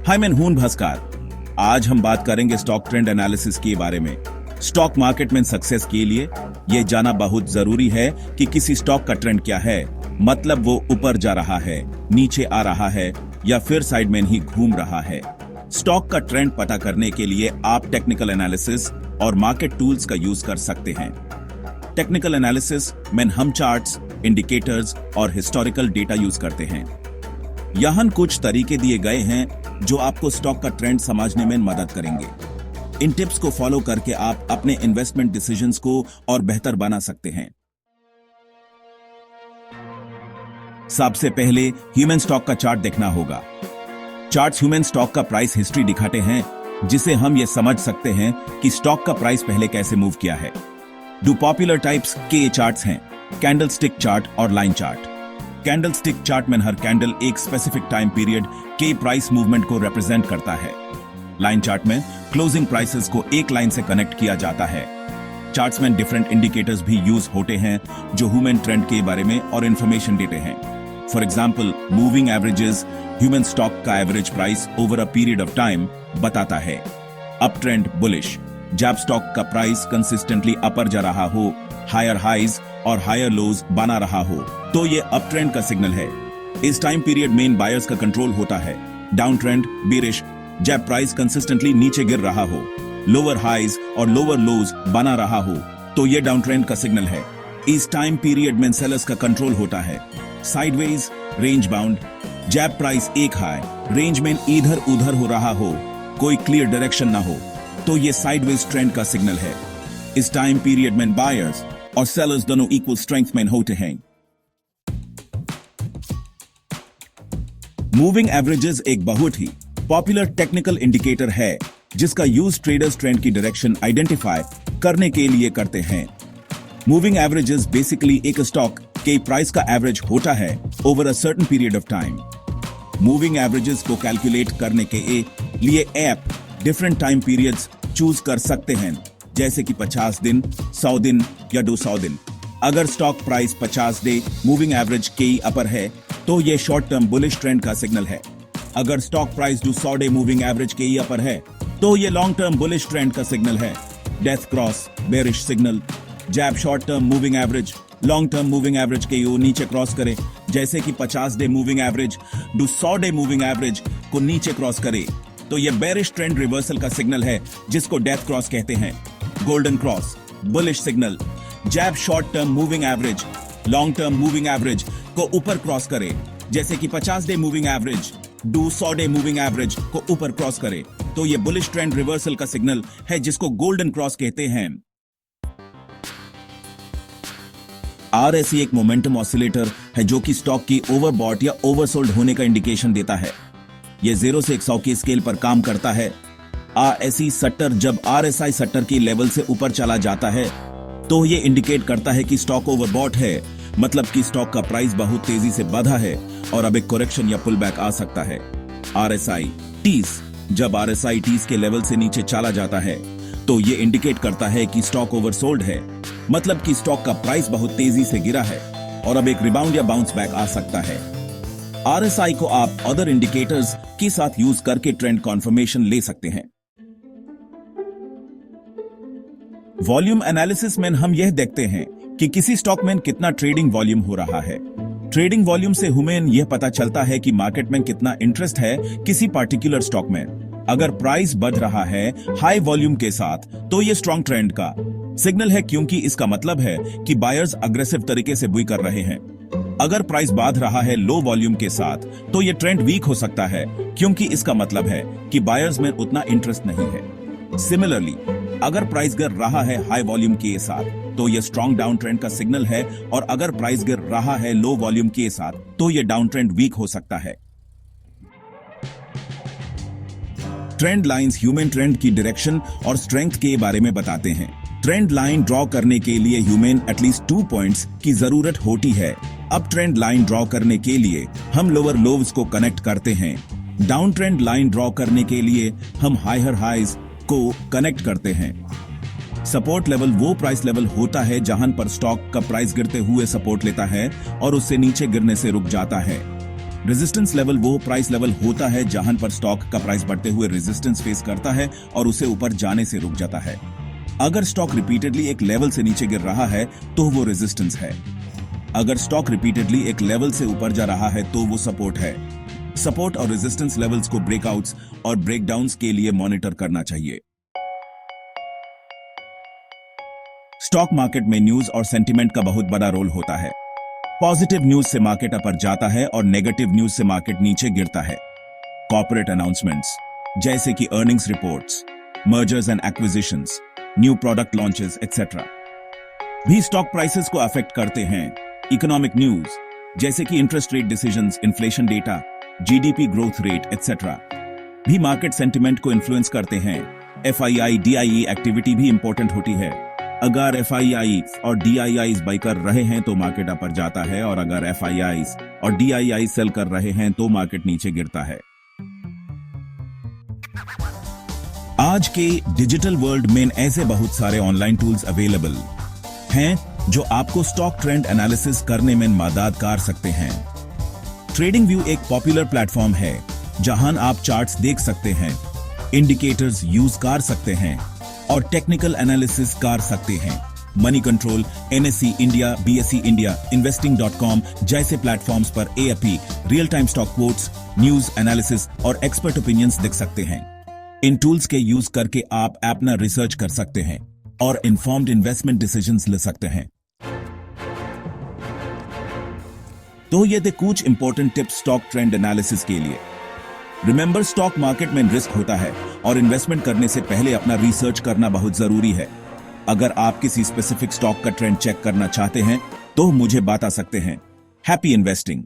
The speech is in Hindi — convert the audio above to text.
हाय, मैं हूं भास्कर। आज हम बात करेंगे स्टॉक ट्रेंड एनालिसिस के बारे में। स्टॉक मार्केट में सक्सेस के लिए यह जाना बहुत जरूरी है कि किसी स्टॉक का ट्रेंड क्या है, मतलब वो ऊपर जा रहा है, नीचे आ रहा है या फिर साइड में ही घूम रहा है। स्टॉक का ट्रेंड पता करने के लिए आप टेक्निकल एनालिसिस और मार्केट टूल्स का यूज कर सकते हैं। टेक्निकल एनालिसिस में हम चार्ट्स, इंडिकेटर्स और हिस्टोरिकल डेटा यूज करते हैं। यहाँ कुछ तरीके दिए गए हैं जो आपको स्टॉक का ट्रेंड समझने में मदद करेंगे। इन टिप्स को फॉलो करके आप अपने इन्वेस्टमेंट डिसीजंस को और बेहतर बना सकते हैं। सबसे पहले ह्यूमन स्टॉक का चार्ट देखना होगा। चार्ट्स ह्यूमन स्टॉक का प्राइस हिस्ट्री दिखाते हैं, जिसे हम ये समझ सकते हैं कि स्टॉक का प्राइस पहले कैसे मूव किया है। दो पॉपुलर टाइप्स के चार्ट्स हैं, कैंडलस्टिक चार्ट और लाइन चार्ट। कैंडलस्टिक चार्ट में हर कैंडल एक स्पेसिफिक टाइम पीरियड के प्राइस मूवमेंट को रिप्रेजेंट करता है। लाइन चार्ट में क्लोजिंग प्राइसेस को एक लाइन से कनेक्ट किया जाता है। चार्ट्स में डिफरेंट इंडिकेटर्स भी यूज होते हैं जो ह्यूमन ट्रेंड के बारे में और इंफॉर्मेशन देते हैं। For example, moving averages human stock का average price over a period of time बताता है। अप ट्रेंड बुलिश, जब स्टॉक का प्राइस कंसिस्टेंटली अपर जा रहा हो, हायर हाइज और हायर लोज बना रहा हो, तो ये अप ट्रेंड का सिग्नल है। इस टाइम पीरियड मेन बायर्स का कंट्रोल होता है। डाउन ट्रेंड बेरिश, जब प्राइस कंसिस्टेंटली नीचे गिर रहा हो, लोअर हाइज और लोअर लोज बना रहा हो, तो ये डाउन ट्रेंड का सिग्नल है। इस टाइम पीरियड में सेलर्स का कंट्रोल होता है। साइडवेज रेंज बाउंड, जब प्राइस एक हाई रेंज में इधर उधर हो रहा हो, कोई क्लियर डायरेक्शन ना हो, तो ये साइडवेज ट्रेंड का सिग्नल है। इस टाइम पीरियड में बायर्स और सेलर्स दोनों इक्वल स्ट्रेंथ में होते हैं। मूविंग एवरेजेस एक बहुत ही पॉपुलर टेक्निकल इंडिकेटर है जिसका यूज ट्रेडर्स ट्रेंड की डायरेक्शन आइडेंटिफाई करने के लिए करते हैं। मूविंग एवरेजेस बेसिकली एक स्टॉक के प्राइस का एवरेज होता है over a certain period of time. Moving averages को कैलकुलेट करने के लिए app different time periods choose कर सकते हैं, जैसे कि 50 दिन, 100 दिन या 200 दिन। अगर stock price 50 day moving average के अपर है, तो ये शॉर्ट टर्म बुलिश ट्रेंड का सिग्नल है। अगर stock price 200 day moving average के अपर है, तो ये लॉन्ग टर्म बुलिश ट्रेंड का सिग्नल है। डेथ क्रॉस बेरिश सिग्नल, जब short term moving average long term moving average के नीचे क्रॉस करे, जैसे कि 50 day moving average 200 day moving average को नीचे क्रॉस करे, तो ये बेरिश ट्रेंड रिवर्सल का सिग्नल है, जिसको डेथ क्रॉस कहते हैं। गोल्डन क्रॉस बुलिश सिग्नल, जब short term moving average long term moving average को ऊपर क्रॉस करे, जैसे कि 50 day moving average 200 day moving average को ऊपर क्रॉस करे, तो ये बुलिश ट्रेंड रिवर्सल का सिग्नल है, जिसको गोल्डन क्रॉस कहते हैं। आरएसआई एक मोमेंटम ऑसिलेटर है जो कि स्टॉक की ओवरबॉट या ओवरसोल्ड होने का इंडिकेशन देता है। यह 0 से 100 के स्केल पर काम करता है। आरएसआई सट्टर, जब आरएसआई सट्टर की लेवल से ऊपर चला जाता है, तो ये इंडिकेट करता है कि स्टॉक ओवरबॉट है, मतलब कि स्टॉक का प्राइस बहुत तेजी से बढ़ा है और अब एक करेक्शन या पुल बैक आ सकता है। आरएसआई टीस, जब आरएसआई टीस के लेवल से नीचे चला जाता है, तो ये इंडिकेट करता है कि स्टॉक ओवरसोल्ड है, मतलब कि स्टॉक का प्राइस बहुत तेजी से गिरा है और अब एक रिबाउंड या बाउंस बैक आ सकता है। आरएसआई को आप अदर इंडिकेटर्स के साथ यूज करके ट्रेंड कॉन्फर्मेशन ले सकते हैं। वॉल्यूम एनालिसिस में हम यह देखते हैं कि किसी स्टॉक में कितना ट्रेडिंग वॉल्यूम हो रहा है। ट्रेडिंग वॉल्यूम से हमें यह पता चलता है कि मार्केट में कितना इंटरेस्ट है किसी पार्टिकुलर स्टॉक में। अगर प्राइस बढ़ रहा है हाई वॉल्यूम के साथ, तो ये स्ट्रॉन्ग ट्रेंड का सिग्नल है, क्योंकि इसका मतलब है कि बायर्स अग्रेसिव तरीके से बुई कर रहे हैं। अगर प्राइस बढ़ रहा है लो वॉल्यूम के साथ, तो ये ट्रेंड वीक हो सकता है, क्योंकि इसका मतलब है कि बायर्स में उतना इंटरेस्ट नहीं है। सिमिलरली, अगर प्राइस गिर रहा है हाई वॉल्यूम के साथ, तो यह स्ट्रॉन्ग डाउन ट्रेंड का सिग्नल है, और अगर प्राइस गिर रहा है लो वॉल्यूम के साथ, तो यह डाउन ट्रेंड वीक हो सकता है। ट्रेंड लाइंस ह्यूमन ट्रेंड की डायरेक्शन और स्ट्रेंथ के बारे में बताते हैं। ट्रेंड लाइन ड्रॉ करने के लिए ह्यूमन एटलीस्ट 2 पॉइंट्स की जरूरत होती है। अप ट्रेंड लाइन ड्रॉ करने के लिए हम लोअर लोव्स को कनेक्ट करते हैं। डाउन ट्रेंड लाइन ड्रॉ करने के लिए हम हायर हाइज को कनेक्ट करते हैं। सपोर्ट लेवल वो प्राइस लेवल होता है जहां पर स्टॉक का प्राइस गिरते हुए सपोर्ट लेता है और उससे नीचे गिरने से रुक जाता है। रेजिस्टेंस लेवल वो प्राइस लेवल होता है जहां पर स्टॉक का प्राइस बढ़ते हुए रेजिस्टेंस फेस करता है और उसे ऊपर जाने से रुक जाता है। अगर स्टॉक रिपीटेडली एक लेवल से नीचे गिर रहा है तो वो रेजिस्टेंस है। अगर स्टॉक रिपीटेडली एक लेवल से ऊपर जा रहा है तो वो सपोर्ट है। सपोर्ट और रेजिस्टेंस लेवल्स को ब्रेकआउट्स और ब्रेकडाउन्स के लिए मॉनिटर करना चाहिए। स्टॉक मार्केट में न्यूज और सेंटिमेंट का बहुत बड़ा रोल होता है। पॉजिटिव न्यूज से मार्केट अपर जाता है और नेगेटिव न्यूज से मार्केट नीचे गिरता है। कॉर्पोरेट अनाउंसमेंट्स जैसे कि earnings reports, mergers and acquisitions, new product launches etcetera भी स्टॉक प्राइसेस को अफेक्ट करते हैं। इकोनॉमिक न्यूज जैसे कि interest rate decisions, inflation data, GDP growth rate etcetera भी मार्केट सेंटिमेंट को इन्फ्लुएंस करते हैं। एफआईआई डीआईई एक्टिविटी भी इंपॉर्टेंट होती है। अगर एफआईआई और डीआईआई बाई कर रहे हैं तो मार्केट अपर जाता है और अगर एफआईआई और डीआईआई सेल कर रहे हैं तो मार्केट नीचे गिरता है। आज के डिजिटल वर्ल्ड में ऐसे बहुत सारे ऑनलाइन टूल्स अवेलेबल हैं जो आपको स्टॉक ट्रेंड एनालिसिस करने में मदद कर सकते हैं। ट्रेडिंग व्यू एक पॉपुलर प्लेटफॉर्म है जहां आप चार्ट्स देख सकते हैं, इंडिकेटर्स यूज कर सकते हैं और टेक्निकल एनालिसिस कर सकते हैं। Moneycontrol, NSC India, BSE India, investing dot com जैसे प्लेटफॉर्म्स पर app, real time stock quotes, news analysis और एक्सपर्ट ओपिनियंस देख सकते हैं। इन टूल्स के यूज करके आप अपना रिसर्च कर सकते हैं और इन्फॉर्म्ड इन्वेस्टमेंट डिसीजंस ले सकते हैं। तो ये थे कुछ important tips stock trend analysis के लिए। रिमेंबर, स्टॉक मार्केट में रिस्क होता है और इन्वेस्टमेंट करने से पहले अपना रिसर्च करना बहुत जरूरी है। अगर आप किसी स्पेसिफिक स्टॉक का ट्रेंड चेक करना चाहते हैं तो मुझे बता सकते हैं। Happy investing.